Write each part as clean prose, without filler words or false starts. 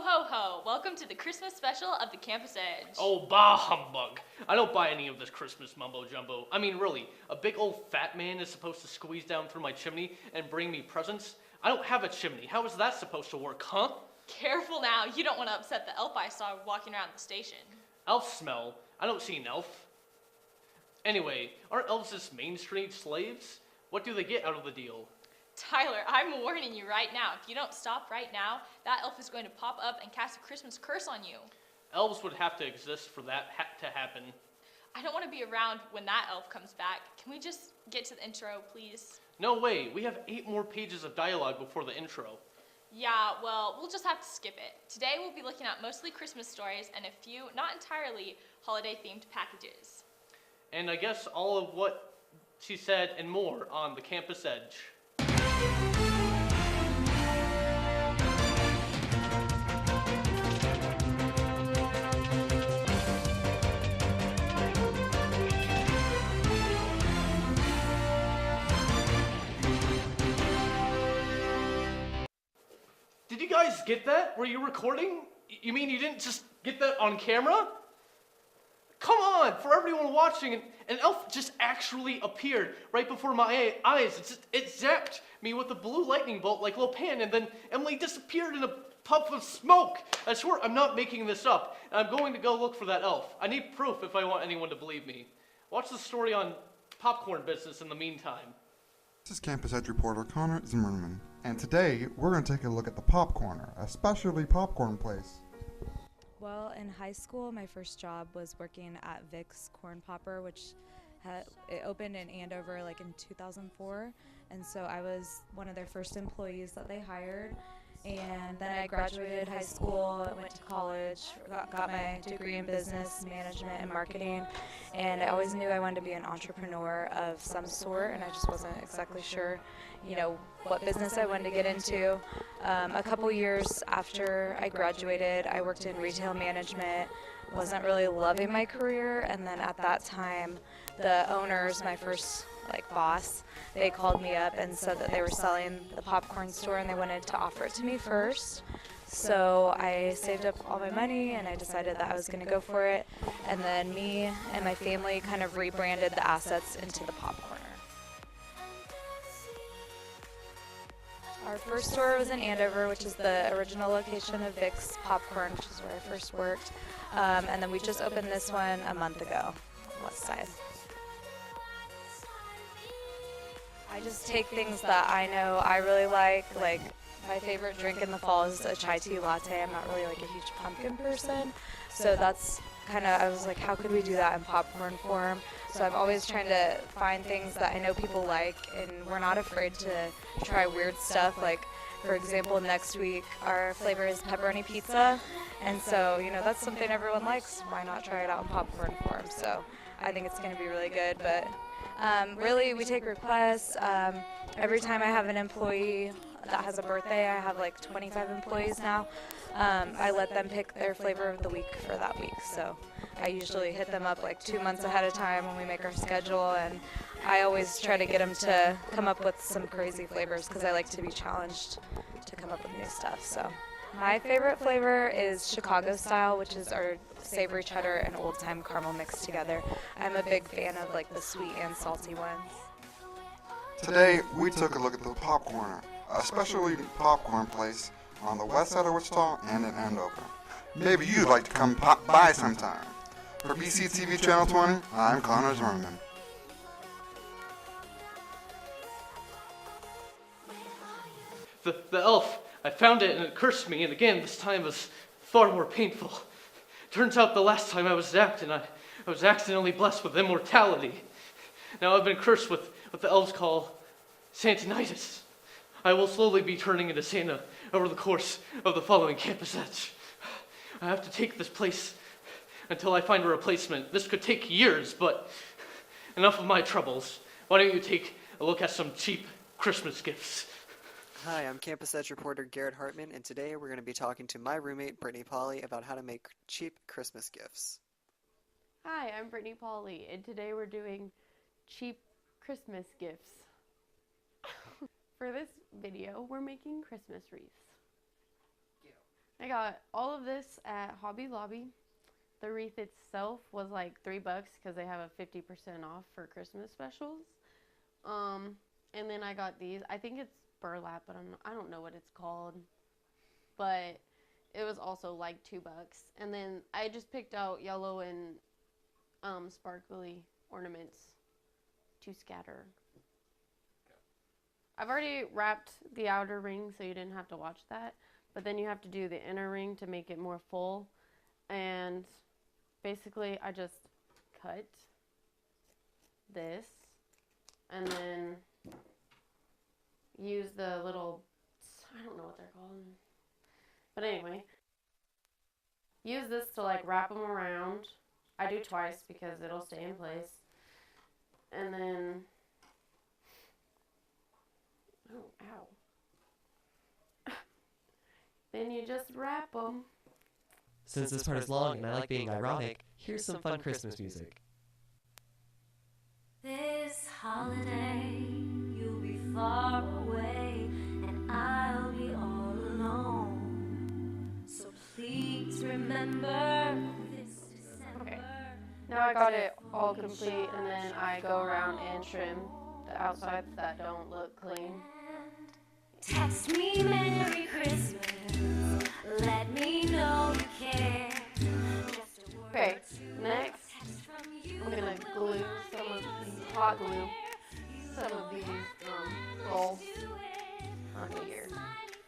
Ho, ho, ho! Welcome to the Christmas special of the Campus Edge. Oh, bah humbug. I don't buy any of this Christmas mumbo-jumbo. I mean, really, a big old fat man is supposed to squeeze down through my chimney and bring me presents? I don't have a chimney. How is that supposed to work, huh? Careful now, you don't want to upset the elf I saw walking around the station. Elf smell? I don't see an elf. Anyway, aren't elves just Main Street slaves? What do they get out of the deal? Tyler, I'm warning you right now. If you don't stop right now, that elf is going to pop up and cast a Christmas curse on you. Elves would have to exist for that to happen. I don't want to be around when that elf comes back. Can we just get to the intro, please? No way. We have 8 more pages of dialogue before the intro. Yeah, well, we'll just have to skip it. Today we'll be looking at mostly Christmas stories and a few, not entirely, holiday-themed packages. And I guess all of what she said and more on the Campus Edge. Did you guys get that? Were you recording? You mean you didn't just get that on camera? Come on, for everyone watching, an elf just actually appeared right before my eyes. It zapped me with a blue lightning bolt like Lopan, and then Emily disappeared in a puff of smoke. I swear, I'm not making this up. And I'm going to go look for that elf. I need proof if I want anyone to believe me. Watch the story on popcorn business in the meantime. This is Campus Edge reporter Connor Zimmerman, and today we're going to take a look at the Pop Corner, a specialty popcorn place. Well, in high school, my first job was working at Vic's Corn Popper, which it opened in Andover like in 2004, and so I was one of their first employees that they hired. And then I graduated high school, went to college, got my degree in business management and marketing, and I always knew I wanted to be an entrepreneur of some sort, and I just wasn't exactly sure, what business I wanted to get into. A couple years after I graduated, I worked in retail management, wasn't really loving my career, and then at that time, the owners, my first boss, they called me up and said that they were selling the popcorn store and they wanted to offer it to me first. So I saved up all my money and I decided that I was going to go for it. And then me and my family kind of rebranded the assets into the Pop Corner. Our first store was in Andover, which is the original location of Vic's Popcorn, which is where I first worked. And then we just opened this one a month ago, West Side. I just take things that I know I really like my favorite drink in the fall is a chai tea latte. I'm not really a huge pumpkin person, so that's I was like, how could we do that in popcorn form? So I'm always trying to find things that I know people like, and we're not afraid to try weird stuff. For example, next week our flavor is pepperoni pizza, and so that's something everyone likes. Why not try it out in popcorn form? So I think it's going to be really good, but really, we take requests. Every time I have an employee that has a birthday, I have 25 employees now. I let them pick their flavor of the week for that week. So I usually hit them up 2 months ahead of time when we make our schedule, and I always try to get them to come up with some crazy flavors because I like to be challenged to come up with new stuff. So my favorite flavor is Chicago style, which is our savory cheddar and old time caramel mixed together. I'm a big fan of the sweet and salty ones. Today we took a look at the Pop Corner, a specialty popcorn place on the west side of Wichita and in Andover. Maybe you'd like to come pop by sometime. For BCTV Channel 20, I'm Connor Zimmerman. The elf, I found it and it cursed me, and again, this time was far more painful. Turns out the last time I was zapped and I was accidentally blessed with immortality. Now I've been cursed with what the elves call Santanitis. I will slowly be turning into Santa over the course of the following Campus Edge. I have to take this place until I find a replacement. This could take years, but enough of my troubles. Why don't you take a look at some cheap Christmas gifts? Hi, I'm Campus Edge reporter Garrett Hartman, and today we're going to be talking to my roommate Brittany Polly about how to make cheap Christmas gifts. Hi, I'm Brittany Polly, and today we're doing cheap Christmas gifts. For this video, we're making Christmas wreaths. I got all of this at Hobby Lobby. The wreath itself was like $3 because they have a 50% off for Christmas specials. And then I got these. I think it's burlap, but I don't know what it's called. But it was also like $2. And then I just picked out yellow and sparkly ornaments to scatter. I've already wrapped the outer ring, so you didn't have to watch that. But then you have to do the inner ring to make it more full. And basically, I just cut this and then use the little, I don't know what they're called. But anyway, use this to like wrap them around. I do twice because it'll stay in place. And then, oh, ow. Then you just wrap them. Since this part is long and I like being ironic, here's some fun Christmas music. This holiday, you'll be far away, and I'll be all alone. So please remember this December. Okay. Now I got it all complete, and then I go around and trim the outsides that don't look clean. Text me Merry Christmas. Let me know you care. Okay, next I'm gonna glue some of these, hot glue some of these rolls onto here.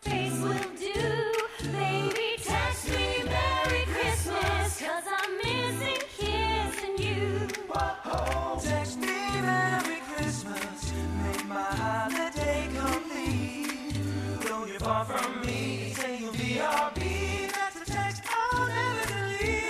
Face will do, baby. Text me Merry Christmas, 'cause I'm missing kissing you. Whoa, text me Merry Christmas, make my holiday complete. Though you're far from me, say you'll be BRB. That's a text I'll never delete.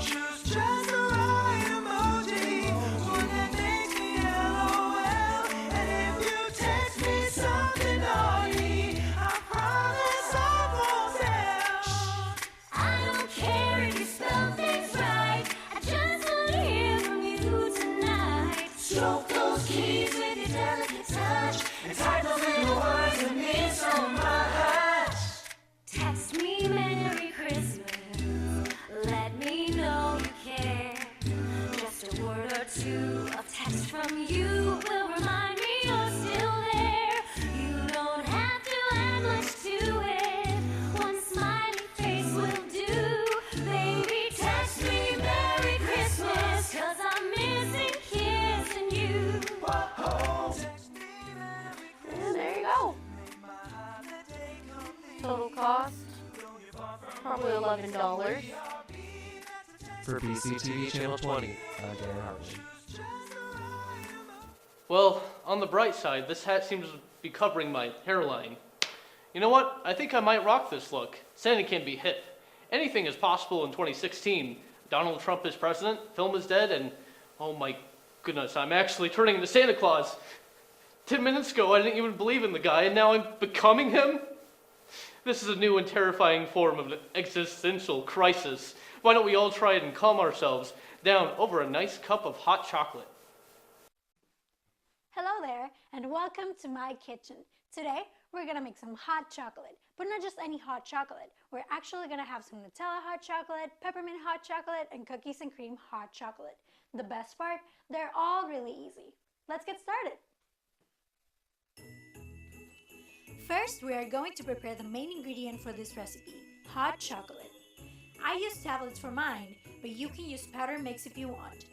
Choose just the right emoji, one that makes me LOL. And if you text me something naughty, I promise I won't tell. I don't care if you spell things right, I just want to hear from you tonight. Stroke those keys with your delicate touch, and type those little words that mean so much. Text me Merry Christmas, let me know you care. Just a word or two of text from you will remind me you're still there. You don't have to add much to it, one smiley face will do. Baby, text me Merry Christmas, 'cause I'm missing kissing you. Whoa, text me Merry And there you go. Total cost, probably $11. For BCTV Channel 20, I'm Garrett Hartman. Well, on the bright side, this hat seems to be covering my hairline. You know what? I think I might rock this look. Santa can be hip. Anything is possible in 2016. Donald Trump is president, film is dead, and oh my goodness, I'm actually turning into Santa Claus. 10 minutes ago, I didn't even believe in the guy, and now I'm becoming him? This is a new and terrifying form of an existential crisis. Why don't we all try it and calm ourselves down over a nice cup of hot chocolate? Hello there, and welcome to my kitchen. Today, we're gonna make some hot chocolate, but not just any hot chocolate. We're actually gonna have some Nutella hot chocolate, peppermint hot chocolate, and cookies and cream hot chocolate. The best part, they're all really easy. Let's get started. First, we are going to prepare the main ingredient for this recipe, hot chocolate. I use tablets for mine, but you can use powder mix if you want.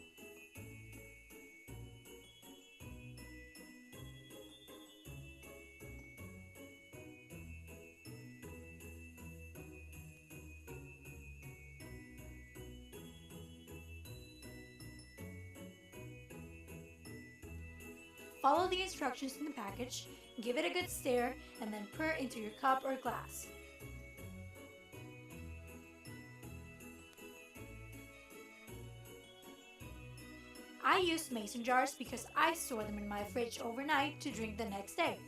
Follow the instructions in the package, give it a good stir, and then pour into your cup or glass. I use mason jars because I store them in my fridge overnight to drink the next day.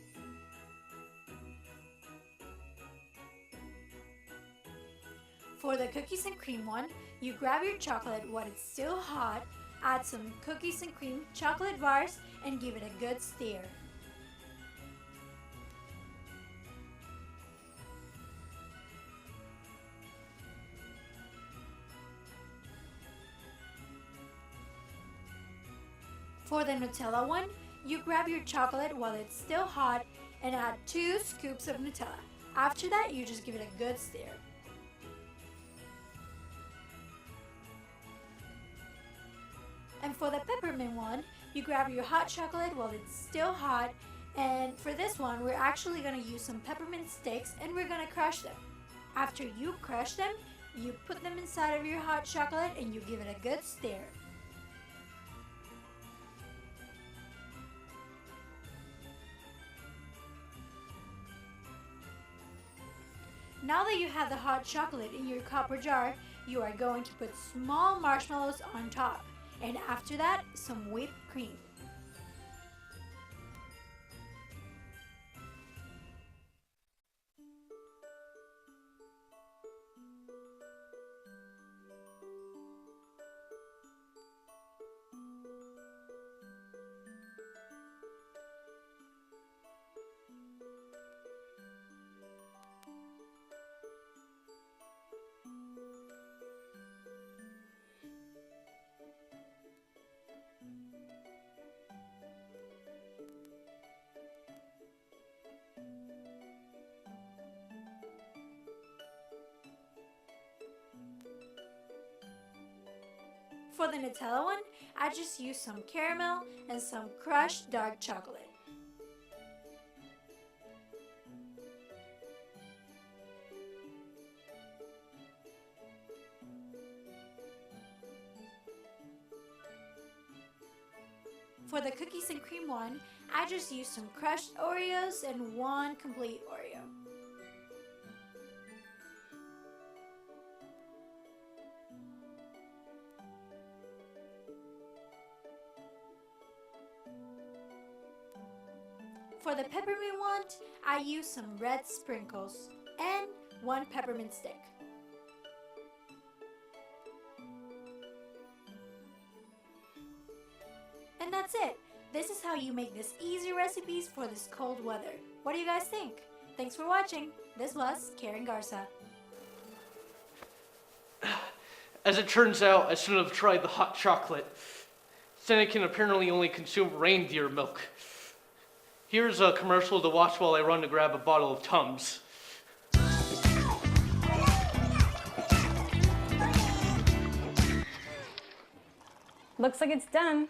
For the cookies and cream one, you grab your chocolate while it's still hot, add some cookies and cream chocolate bars, and give it a good stir. For the Nutella one, you grab your chocolate while it's still hot and add 2 scoops of Nutella. After that, you just give it a good stir. And for the peppermint one, you grab your hot chocolate while it's still hot, and for this one, we're actually going to use some peppermint sticks and we're going to crush them. After you crush them, you put them inside of your hot chocolate and you give it a good stir. Now that you have the hot chocolate in your cup or jar, you are going to put small marshmallows on top, and after that, some whipped cream. For the Nutella one, I just used some caramel and some crushed dark chocolate. For the cookies and cream one, I just used some crushed Oreos and 1 complete Oreo. For the peppermint one, I used some red sprinkles and 1 peppermint stick. And that's it. This is how you make this easy recipes for this cold weather. What do you guys think? Thanks for watching. This was Karen Garza. As it turns out, I shouldn't have tried the hot chocolate. Santa can apparently only consume reindeer milk. Here's a commercial to watch while I run to grab a bottle of Tums. Looks like it's done.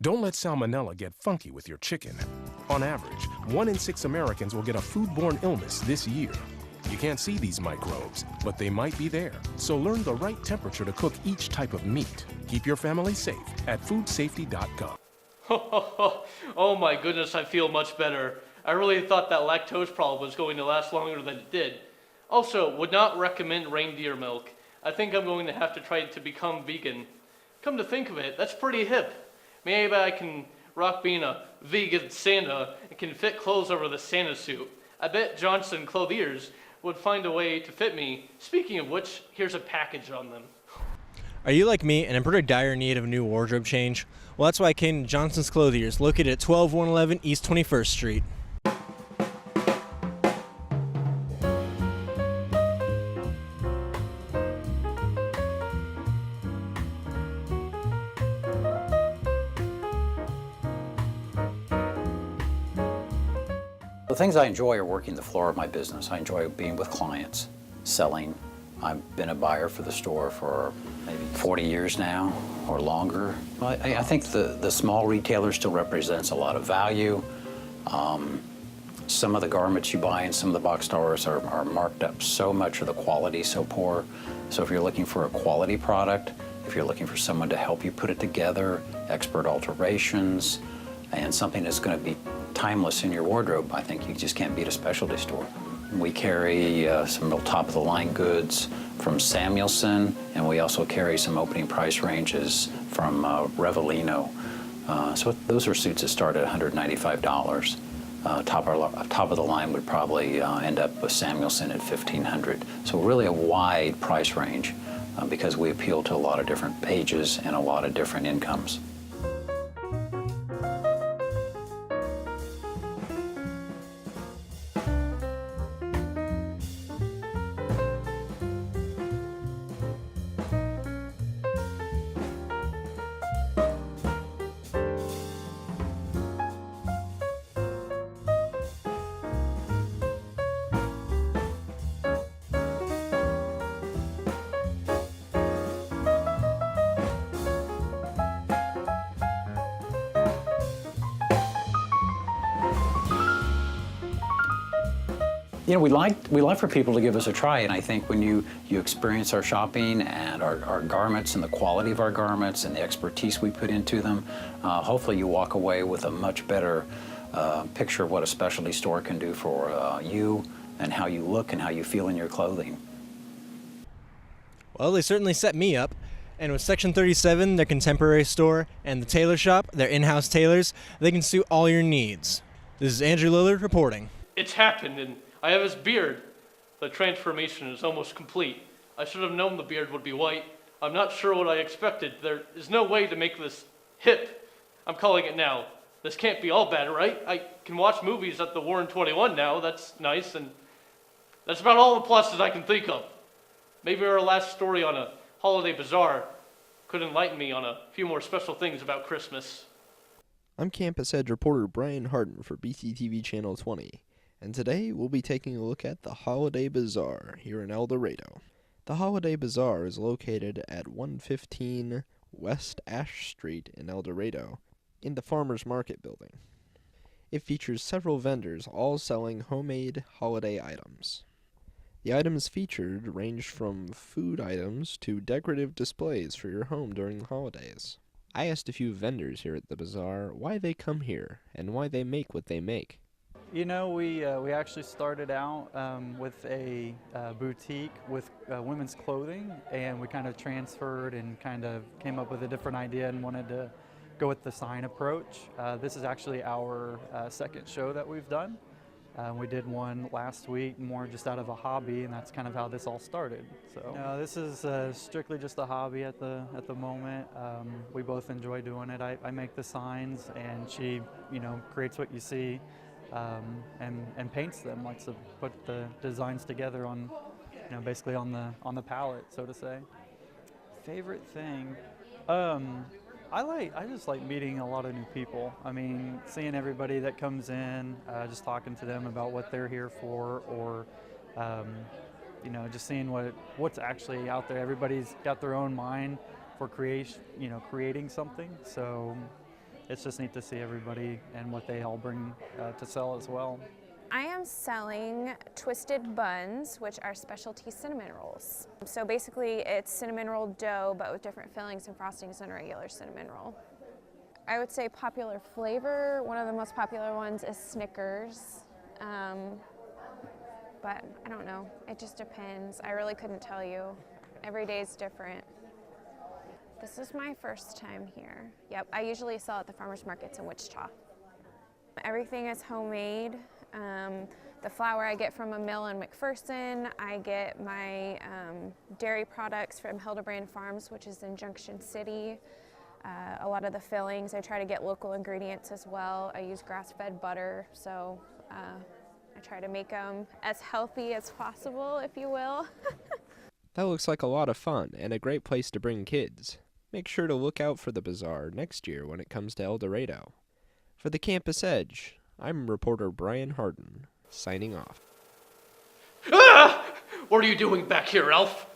Don't let salmonella get funky with your chicken. On average, 1 in 6 Americans will get a foodborne illness this year. You can't see these microbes, but they might be there. So learn the right temperature to cook each type of meat. Keep your family safe at foodsafety.gov. Oh my goodness, I feel much better. I really thought that lactose problem was going to last longer than it did. Also, would not recommend reindeer milk. I think I'm going to have to try to become vegan. Come to think of it, that's pretty hip. Maybe I can rock being a vegan Santa and can fit clothes over the Santa suit. I bet Johnson Clothiers would find a way to fit me. Speaking of which, here's a package on them. Are you like me and in pretty dire need of a new wardrobe change? Well, that's why I came to Johnson's Clothiers, located at 12111 East 21st Street. The things I enjoy are working the floor of my business. I enjoy being with clients, selling. I've been a buyer for the store for maybe 40 years now or longer. I think the small retailer still represents a lot of value. Some of the garments you buy in some of the box stores are marked up so much or the quality so poor. So if you're looking for a quality product, if you're looking for someone to help you put it together, expert alterations, and something that's going to be timeless in your wardrobe, I think you just can't beat a specialty store. We carry some real top-of-the-line goods from Samuelson, and we also carry some opening price ranges from Revelino. So those are suits that start at $195. Top of the line would probably end up with Samuelson at $1,500. So really a wide price range because we appeal to a lot of different ages and a lot of different incomes. We like for people to give us a try, and I think when you experience our shopping and our garments and the quality of our garments and the expertise we put into them, hopefully you walk away with a much better picture of what a specialty store can do for you and how you look and how you feel in your clothing. Well, they certainly set me up. And with Section 37, their contemporary store, and the tailor shop, their in-house tailors, they can suit all your needs. This is Andrew Lillard reporting. It's happened, and I have his beard. The transformation is almost complete. I should have known the beard would be white. I'm not sure what I expected. There is no way to make this hip. I'm calling it now. This can't be all bad, right? I can watch movies at the Warren 21 now. That's nice, and that's about all the pluses I can think of. Maybe our last story on a holiday bazaar could enlighten me on a few more special things about Christmas. I'm Campus Edge reporter Brian Harden for BCTV Channel 20, and today we'll be taking a look at the Holiday Bazaar here in El Dorado. The Holiday Bazaar is located at 115 West Ash Street in El Dorado, in the Farmers Market building. It features several vendors all selling homemade holiday items. The items featured range from food items to decorative displays for your home during the holidays. I asked a few vendors here at the bazaar why they come here and why they make what they make. We actually started out with a boutique with women's clothing, and we kind of transferred and kind of came up with a different idea and wanted to go with the sign approach. This is actually our second show that we've done. We did one last week, more just out of a hobby, and that's kind of how this all started. So no, this is strictly just a hobby at the moment. We both enjoy doing it. I make the signs, and she, creates what you see, and paints them. Likes to put the designs together on, basically on the palette, so to say. Favorite thing. I just like meeting a lot of new people. I mean, seeing everybody that comes in, just talking to them about what they're here for, or just seeing what's actually out there. Everybody's got their own mind for creating something. So it's just neat to see everybody and what they all bring to sell as well. I am selling twisted buns, which are specialty cinnamon rolls. So basically it's cinnamon roll dough, but with different fillings and frostings than a regular cinnamon roll. I would say popular flavor, one of the most popular ones is Snickers. But I don't know, it just depends. I really couldn't tell you. Every day is different. This is my first time here. Yep, I usually sell at the farmers markets in Wichita. Everything is homemade. The flour I get from a mill in McPherson. I get my dairy products from Hildebrand Farms, which is in Junction City. A lot of the fillings, I try to get local ingredients as well. I use grass-fed butter, so I try to make them as healthy as possible, if you will. That looks like a lot of fun and a great place to bring kids. Make sure to look out for the bazaar next year when it comes to El Dorado. For the Campus Edge, I'm reporter Brian Harden, signing off. Ah! What are you doing back here, Elf?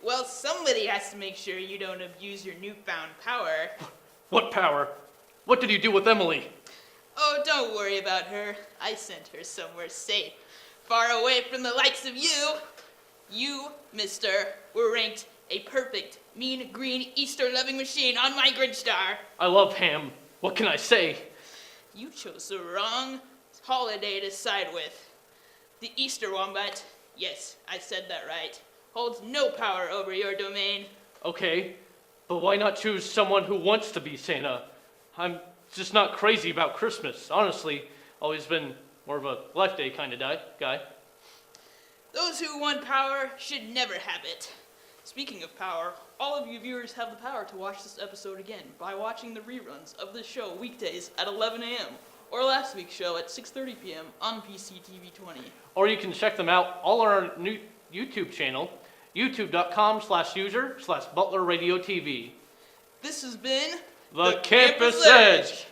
Well, somebody has to make sure you don't abuse your newfound power. What power? What did you do with Emily? Oh, don't worry about her. I sent her somewhere safe, far away from the likes of you. You, mister, were ranked a perfect, mean, green, Easter-loving machine on my Grinch star. I love ham. What can I say? You chose the wrong holiday to side with. The Easter Wombat, yes, I said that right, holds no power over your domain. Okay, but why not choose someone who wants to be Santa? I'm just not crazy about Christmas. Honestly, always been more of a Life Day kind of guy. Those who want power should never have it. Speaking of power, all of you viewers have the power to watch this episode again by watching the reruns of this show weekdays at 11 a.m. or last week's show at 6:30 p.m. on PCTV 20. Or you can check them out all on our new YouTube channel, youtube.com/user/Butler Radio TV. This has been The Campus Edge.